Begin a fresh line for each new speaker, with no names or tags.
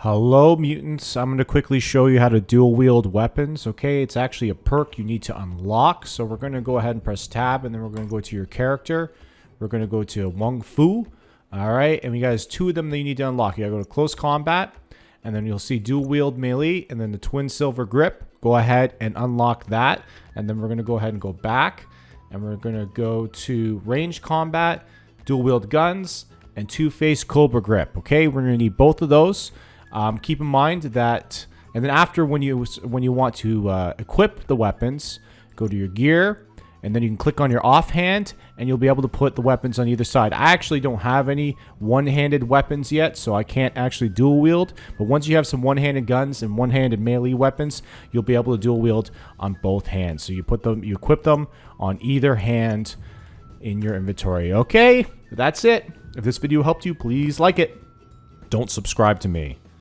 Hello mutants, I'm going to quickly show you how to dual wield weapons. Okay, it's actually a perk you need to unlock. So we're going to go ahead and press tab, and then we're going to go to your character. We're going to go to Wung Fu. Alright, and we got two of them that you need to unlock. You gotta go to close combat, and then you'll see dual wield melee, and then the twin silver grip. Go ahead and unlock that, and then we're going to go ahead and go back, and we're going to go to range combat, dual wield guns, and two-face cobra grip. Okay, we're going to need both of those. Keep in mind that, and then after when you want to equip the weapons, go to your gear, and then you can click on your offhand, and you'll be able to put the weapons on either side. I actually don't have any one-handed weapons yet, so I can't actually dual wield. But once you have some one-handed guns and one-handed melee weapons, you'll be able to dual wield on both hands. So you equip them on either hand in your inventory. Okay, that's it. If this video helped you, please like it. Don't subscribe to me.